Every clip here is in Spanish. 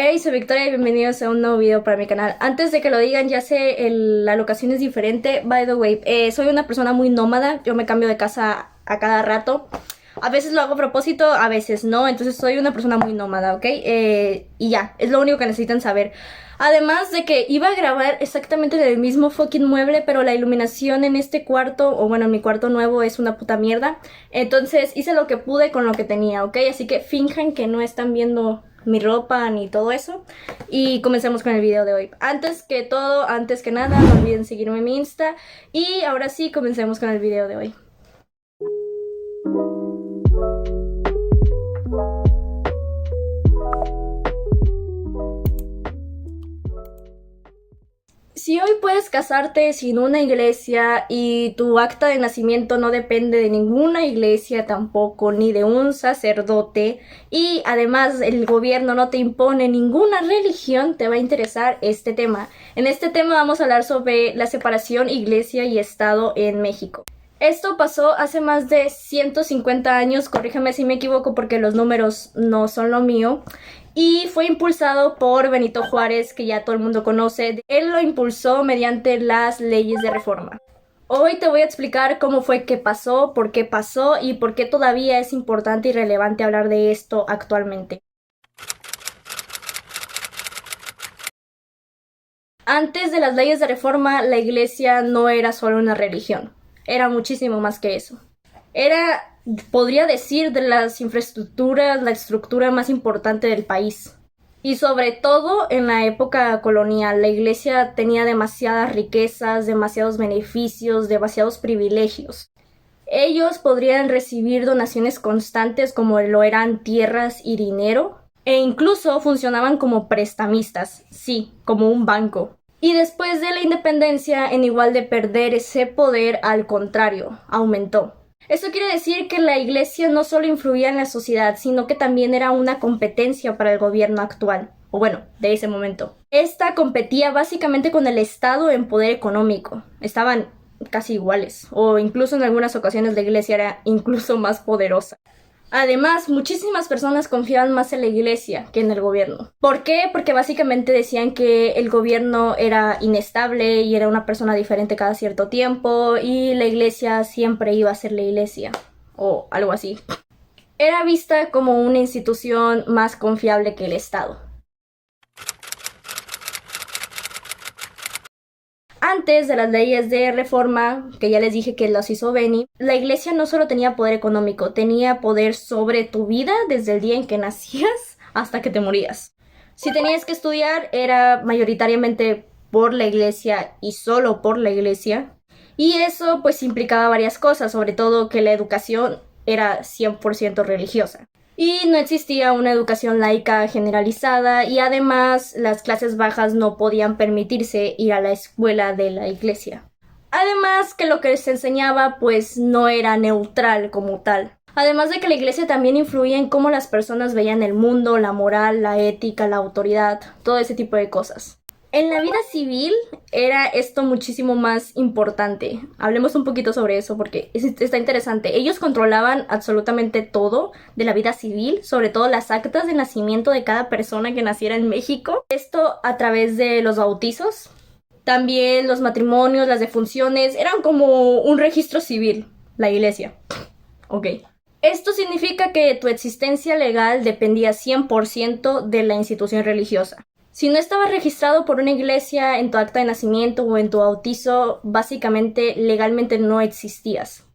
Hey, soy Victoria y bienvenidos a un nuevo video para mi canal. Antes de que lo digan, ya sé, la locación es diferente. By the way, soy una persona muy nómada. Yo me cambio de casa a cada rato. A veces lo hago a propósito, a veces no. Entonces soy una persona muy nómada, ¿ok? Y ya, es lo único que necesitan saber. Además de que iba a grabar exactamente en el mismo fucking mueble, pero la iluminación en este cuarto, o bueno, en mi cuarto nuevo, es una puta mierda. Entonces hice lo que pude con lo que tenía, ¿ok? Así que finjan que no están viendo mi ropa ni todo eso. Y comencemos con el video de hoy. Antes que todo, antes que nada, no olviden seguirme en mi Insta. Y ahora sí, comencemos con el video de hoy. Si hoy puedes casarte sin una iglesia y tu acta de nacimiento no depende de ninguna iglesia tampoco, ni de un sacerdote, y además el gobierno no te impone ninguna religión, te va a interesar este tema. En este tema vamos a hablar sobre la separación iglesia y estado en México. Esto pasó hace más de 150 años, corríjame si me equivoco porque los números no son lo mío, y fue impulsado por Benito Juárez, que ya todo el mundo conoce. Él lo impulsó mediante las leyes de reforma. Hoy te voy a explicar cómo fue que pasó y por qué todavía es importante y relevante hablar de esto actualmente. Antes de las leyes de reforma, la iglesia no era solo una religión, era muchísimo más que eso. Era, podría decir, de las infraestructuras, la estructura más importante del país. Y sobre todo en la época colonial, la iglesia tenía demasiadas riquezas, demasiados beneficios, demasiados privilegios. Ellos podrían recibir donaciones constantes como lo eran tierras y dinero, e incluso funcionaban como prestamistas, sí, como un banco. Y después de la independencia, en igual de perder ese poder, al contrario, aumentó. Esto quiere decir que la iglesia no solo influía en la sociedad, sino que también era una competencia para el gobierno actual, o bueno, de ese momento. Esta competía básicamente con el Estado en poder económico. Estaban casi iguales, o incluso en algunas ocasiones la iglesia era incluso más poderosa. Además, muchísimas personas confiaban más en la iglesia que en el gobierno. ¿Por qué? Porque básicamente decían que el gobierno era inestable y era una persona diferente cada cierto tiempo y la iglesia siempre iba a ser la iglesia o algo así. Era vista como una institución más confiable que el Estado. Antes de las leyes de reforma, que ya les dije que las hizo Beni, la iglesia no solo tenía poder económico, tenía poder sobre tu vida desde el día en que nacías hasta que te morías. Si tenías que estudiar, era mayoritariamente por la iglesia y solo por la iglesia. Y eso pues implicaba varias cosas, sobre todo que la educación era 100% religiosa. Y no existía una educación laica generalizada y además las clases bajas no podían permitirse ir a la escuela de la iglesia. Además que lo que se enseñaba pues no era neutral como tal. Además de que la iglesia también influía en cómo las personas veían el mundo, la moral, la ética, la autoridad, todo ese tipo de cosas. En la vida civil era esto muchísimo más importante. Hablemos un poquito sobre eso porque está interesante. Ellos controlaban absolutamente todo de la vida civil, sobre todo las actas de nacimiento de cada persona que naciera en México. Esto a través de los bautizos. También los matrimonios, las defunciones, eran como un registro civil, la iglesia. Ok. Esto significa que tu existencia legal dependía 100% de la institución religiosa. Si no estabas registrado por una iglesia en tu acta de nacimiento o en tu bautizo, básicamente legalmente no existías.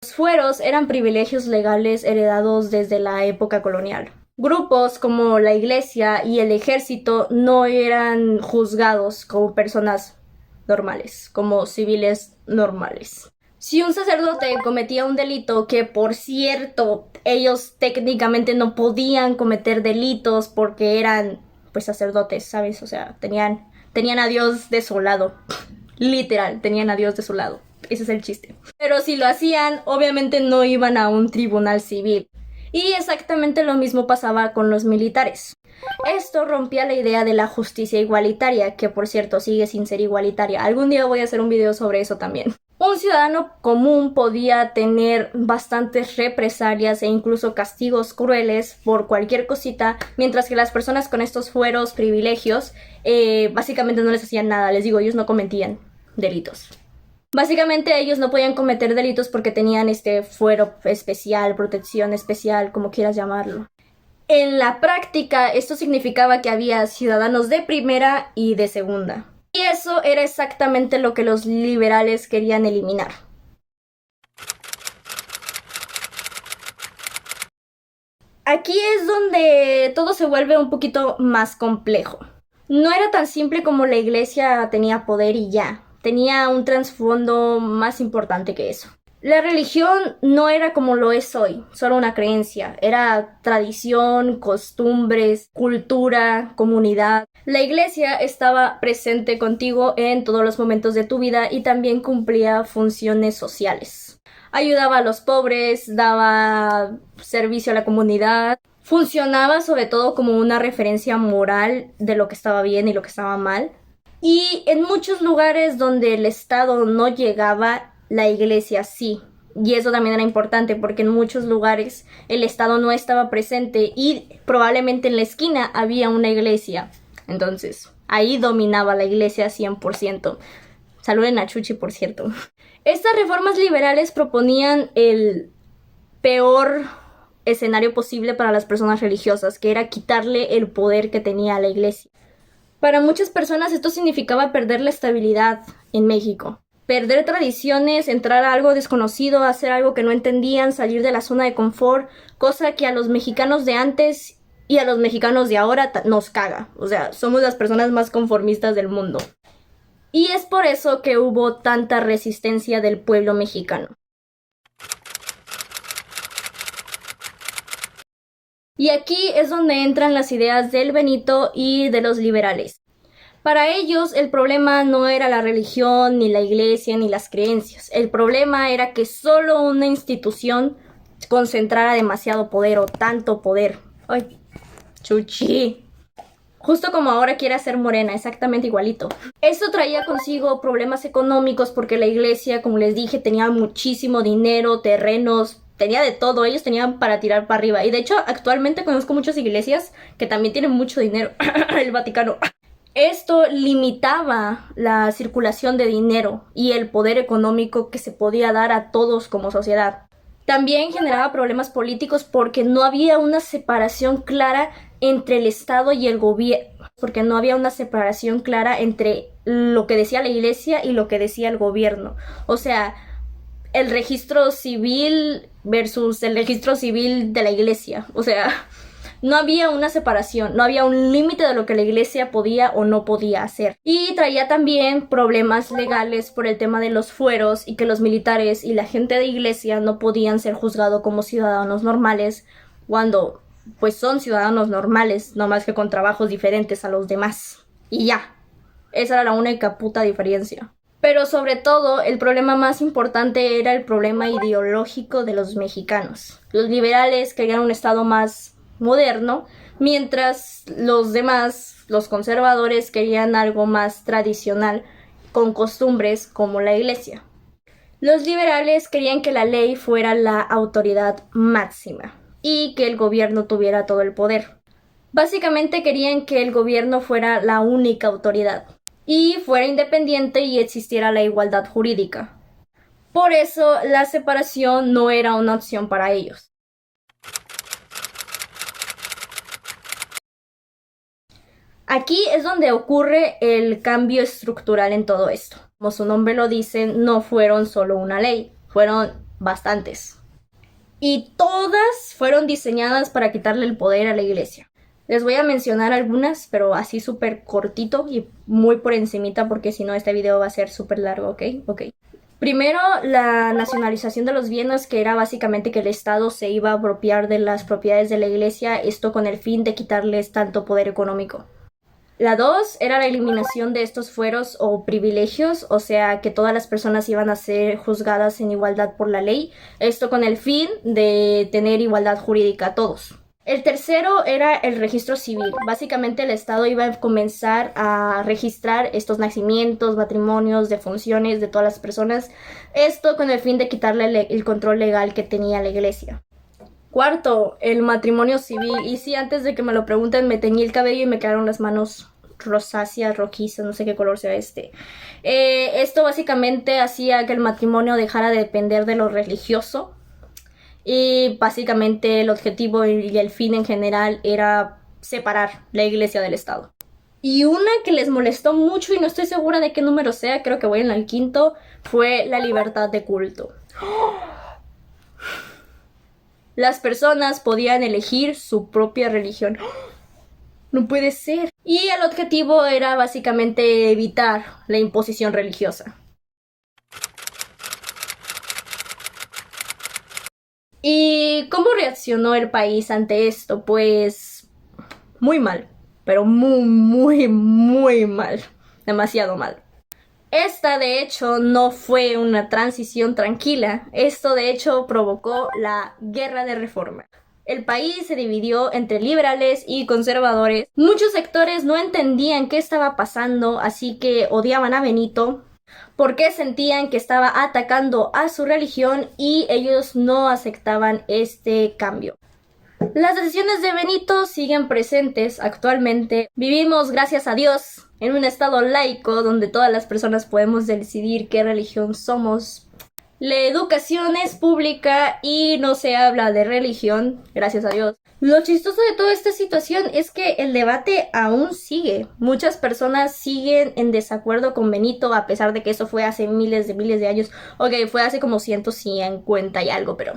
Los fueros eran privilegios legales heredados desde la época colonial. Grupos como la iglesia y el ejército no eran juzgados como personas normales, como civiles normales. Si un sacerdote cometía un delito, que por cierto, ellos técnicamente no podían cometer delitos porque eran, pues, sacerdotes, ¿sabes? O sea, tenían a Dios de su lado. Literal, tenían a Dios de su lado. Ese es el chiste. Pero si lo hacían, obviamente no iban a un tribunal civil. Y exactamente lo mismo pasaba con los militares. Esto rompía la idea de la justicia igualitaria, que por cierto sigue sin ser igualitaria. Algún día voy a hacer un video sobre eso también. Un ciudadano común podía tener bastantes represalias e incluso castigos crueles por cualquier cosita, mientras que las personas con estos fueros, privilegios, básicamente no les hacían nada. Les digo, ellos no cometían delitos. Básicamente ellos no podían cometer delitos porque tenían este fuero especial, protección especial, como quieras llamarlo. En la práctica, esto significaba que había ciudadanos de primera y de segunda. Y eso era exactamente lo que los liberales querían eliminar. Aquí es donde todo se vuelve un poquito más complejo. No era tan simple como la iglesia tenía poder y ya. Tenía un trasfondo más importante que eso. La religión no era como lo es hoy, solo una creencia. Era tradición, costumbres, cultura, comunidad. La iglesia estaba presente contigo en todos los momentos de tu vida y también cumplía funciones sociales. Ayudaba a los pobres, daba servicio a la comunidad. Funcionaba sobre todo como una referencia moral de lo que estaba bien y lo que estaba mal. Y en muchos lugares donde el Estado no llegaba, la iglesia sí. Y eso también era importante porque en muchos lugares el Estado no estaba presente y probablemente en la esquina había una iglesia. Entonces, ahí dominaba la iglesia 100%. Saluden a Chuchi, por cierto. Estas reformas liberales proponían el peor escenario posible para las personas religiosas, que era quitarle el poder que tenía la iglesia. Para muchas personas esto significaba perder la estabilidad en México. Perder tradiciones, entrar a algo desconocido, hacer algo que no entendían, salir de la zona de confort, cosa que a los mexicanos de antes y a los mexicanos de ahora nos caga. O sea, somos las personas más conformistas del mundo. Y es por eso que hubo tanta resistencia del pueblo mexicano. Y aquí es donde entran las ideas del Benito y de los liberales. Para ellos el problema no era la religión, ni la iglesia, ni las creencias. El problema era que solo una institución concentrara demasiado poder o tanto poder. ¡Ay, Chuchi! Justo como ahora quiere hacer Morena, exactamente igualito. Esto traía consigo problemas económicos porque la iglesia, como les dije, tenía muchísimo dinero, terrenos, tenía de todo. Ellos tenían para tirar para arriba. Y de hecho, actualmente conozco muchas iglesias que también tienen mucho dinero. El Vaticano. Esto limitaba la circulación de dinero y el poder económico que se podía dar a todos como sociedad. También generaba problemas políticos porque no había una separación clara entre el Estado y el gobierno, porque no había una separación clara entre lo que decía la iglesia y lo que decía el gobierno. O sea, el registro civil versus el registro civil de la iglesia. O sea, no había una separación, no había un límite de lo que la iglesia podía o no podía hacer. Y traía también problemas legales por el tema de los fueros y que los militares y la gente de iglesia no podían ser juzgados como ciudadanos normales cuando pues son ciudadanos normales, no más que con trabajos diferentes a los demás. Y ya, esa era la única puta diferencia. Pero sobre todo, el problema más importante era el problema ideológico de los mexicanos. Los liberales querían un estado más moderno, mientras los demás, los conservadores, querían algo más tradicional, con costumbres como la iglesia. Los liberales querían que la ley fuera la autoridad máxima y que el gobierno tuviera todo el poder. Básicamente querían que el gobierno fuera la única autoridad y fuera independiente y existiera la igualdad jurídica. Por eso la separación no era una opción para ellos. Aquí es donde ocurre el cambio estructural en todo esto. Como su nombre lo dice, no fueron solo una ley, fueron bastantes. Y todas fueron diseñadas para quitarle el poder a la iglesia. Les voy a mencionar algunas, pero así súper cortito y muy por encimita porque si no este video va a ser súper largo, ¿ok? Primero, la nacionalización de los bienes, que era básicamente que el Estado se iba a apropiar de las propiedades de la iglesia, esto con el fin de quitarles tanto poder económico. La 2 era la eliminación de estos fueros o privilegios, o sea que todas las personas iban a ser juzgadas en igualdad por la ley, esto con el fin de tener igualdad jurídica a todos. El tercero era el registro civil. Básicamente el Estado iba a comenzar a registrar estos nacimientos, matrimonios, defunciones de todas las personas. Esto con el fin de quitarle el control legal que tenía la iglesia. Cuarto, el matrimonio civil. Y sí, antes de que me lo pregunten, me teñí el cabello y me quedaron las manos rosáceas, rojizas, no sé qué color sea este. Esto básicamente hacía que el matrimonio dejara de depender de lo religioso. Y básicamente el objetivo y el fin en general era separar la iglesia del Estado. Y una que les molestó mucho y no estoy segura de qué número sea, creo que voy en el quinto, fue la libertad de culto. Las personas podían elegir su propia religión. No puede ser. Y el objetivo era básicamente evitar la imposición religiosa. ¿Y cómo reaccionó el país ante esto? Pues muy mal, pero muy mal, demasiado mal. Esta de hecho no fue una transición tranquila, esto de hecho provocó la Guerra de Reforma. El país se dividió entre liberales y conservadores. Muchos sectores no entendían qué estaba pasando, así que odiaban a Benito porque sentían que estaba atacando a su religión y ellos no aceptaban este cambio. Las decisiones de Benito siguen presentes actualmente. Vivimos, gracias a Dios, en un estado laico donde todas las personas podemos decidir qué religión somos. La educación es pública y no se habla de religión, gracias a Dios. Lo chistoso de toda esta situación es que el debate aún sigue. Muchas personas siguen en desacuerdo con Benito a pesar de que eso fue hace miles de años. Ok, fue hace como 150 y algo, pero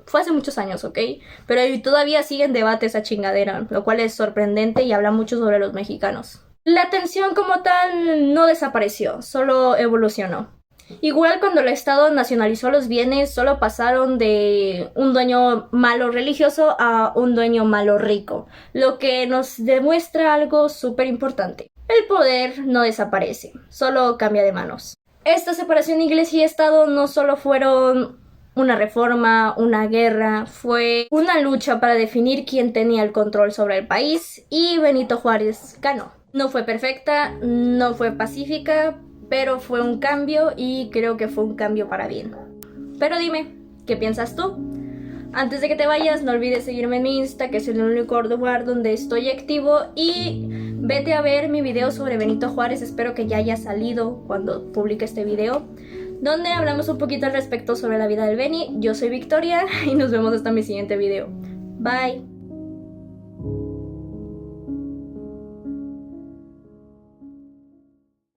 fue hace muchos años, ¿ok? Pero todavía sigue en debate esa chingadera, lo cual es sorprendente y habla mucho sobre los mexicanos. La tensión como tal no desapareció, solo evolucionó. Igual cuando el Estado nacionalizó los bienes, solo pasaron de un dueño malo religioso a un dueño malo rico, lo que nos demuestra algo súper importante. El poder no desaparece, solo cambia de manos. Esta separación de iglesia y Estado no solo fueron una reforma, una guerra, fue una lucha para definir quién tenía el control sobre el país y Benito Juárez ganó. No fue perfecta, no fue pacífica, pero fue un cambio y creo que fue un cambio para bien. Pero dime, ¿qué piensas tú? Antes de que te vayas, no olvides seguirme en mi Insta, que es el único lugar donde estoy activo, y vete a ver mi video sobre Benito Juárez, espero que ya haya salido cuando publique este video, donde hablamos un poquito al respecto sobre la vida del Beni. Yo soy Victoria y nos vemos hasta mi siguiente video. Bye.